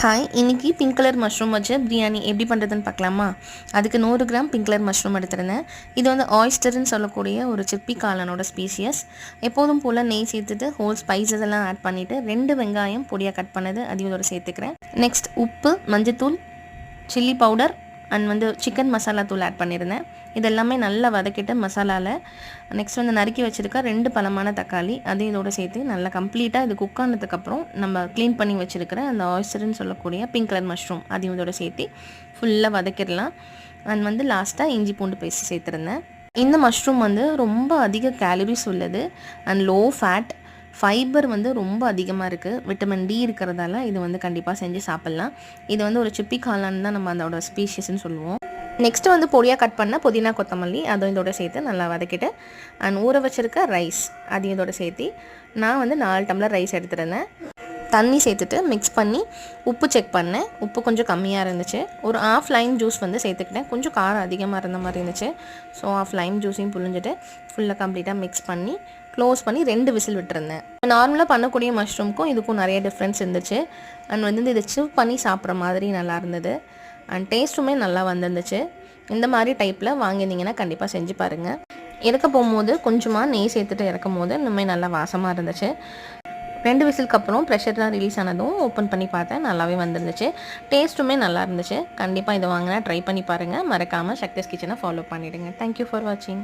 Hi, இன்றைக்கி pink colour mushroom வச்சு பிரியாணி எப்படி பண்ணுறதுன்னு பார்க்கலாமா? அதுக்கு 100 கிராம் பிங்க் கலர் மஷ்ரூம் எடுத்துருந்தேன். இது வந்து ஆயிஸ்டர்னு சொல்லக்கூடிய ஒரு சிப்பி காளானோட ஸ்பீசியஸ். எப்போதும் போல் நெய் சேர்த்துட்டு ஹோல் ஸ்பைசஸ் எல்லாம் ஆட் பண்ணிவிட்டு 2 வெங்காயம் பொடியாக கட் பண்ணது அதையும் இதோட சேர்த்துக்கிறேன். நெக்ஸ்ட் உப்பு, மஞ்சத்தூள், chilli powder and chicken masala தூள் ஆட் பண்ணியிருந்தேன். இதெல்லாமே நல்லா வதக்கிட்டு மசாலாவில் நெக்ஸ்ட் நறுக்கி வச்சுருக்க 2 பழமான தக்காளி அதையும் இதோடு சேர்த்து நல்லா கம்ப்ளீட்டாக இது குக் ஆனதுக்கப்புறம் நம்ம க்ளீன் பண்ணி வச்சுருக்கிற அந்த ஆயிஸ்டர்னு சொல்லக்கூடிய பிங்க் கலர் மஷ்ரூம் அதையும் இதோட சேர்த்து ஃபுல்லாக வதக்கிடலாம். அண்ட் லாஸ்ட்டாக இஞ்சி பூண்டு பேஸ்ட் சேர்த்துருந்தேன். இந்த மஷ்ரூம் ரொம்ப அதிக கேலரிஸ் உள்ளது அண்ட் லோ ஃபேட். ஃபைபர் ரொம்ப அதிகமாக இருக்குது. விட்டமின் டி இருக்கிறதால இது கண்டிப்பாக செஞ்சு சாப்பிட்லாம். இது ஒரு சிப்பி காளான் தான் நம்ம அதோட ஸ்பீஷியஸ்ன்னு சொல்லுவோம். நெக்ஸ்ட்டு பொடியாக கட் பண்ண புதினா கொத்தமல்லி அதுவும் இதோட சேர்த்து நல்லா வதக்கிட்டு அண்ட் ஊற வச்சுருக்க ரைஸ் அதையும் இதோட சேர்த்து நான் 4 டம்ளர் ரைஸ் எடுத்துருந்தேன். தண்ணி சேர்த்துட்டு மிக்ஸ் பண்ணி உப்பு செக் பண்ணேன். உப்பு கொஞ்சம் கம்மியாக இருந்துச்சு. ஒரு ஆஃப் லைம் ஜூஸ் சேர்த்துக்கிட்டேன். கொஞ்சம் காரம் அதிகமாக இருந்த மாதிரி இருந்துச்சு. ஸோ ஆஃப் லைம் ஜூஸையும் புழிஞ்சிட்டு ஃபுல்லாக கம்ப்ளீட்டாக மிக்ஸ் பண்ணி க்ளோஸ் பண்ணி 2 விசில் விட்டுருந்தேன். நார்மலாக பண்ணக்கூடிய மஷ்ரூமுக்கும் இதுக்கும் நிறைய டிஃப்ரென்ஸ் இருந்துச்சு. அண்ட் இதை சிவ் பண்ணி சாப்பிட்ற மாதிரி நல்லா இருந்தது. அண்ட் டேஸ்ட்டுமே நல்லா வந்துருந்துச்சு. இந்த மாதிரி டைப்பில் வாங்கியிருந்தீங்கன்னா கண்டிப்பாக செஞ்சு பாருங்கள். இறக்க போகும்போது கொஞ்சமாக நெய் சேர்த்துட்டு இறக்கும் போது இன்னுமே நல்லா வாசமாக இருந்துச்சு. 2 விசிலுக்கு அப்புறம் ப்ரெஷர்லாம் ரிலீஸ் ஆனதும் ஓப்பன் பண்ணி பார்த்தேன். நல்லாவே வந்துருந்துச்சு. டேஸ்ட்டுமே நல்லா இருந்துச்சு. கண்டிப்பாக இதை வாங்கினா ட்ரை பண்ணி பாருங்கள். மறக்காமல் சக்திஸ் கிச்சனை ஃபாலோ பண்ணிவிடுங்க. தேங்க்யூ ஃபார் வாட்சிங்.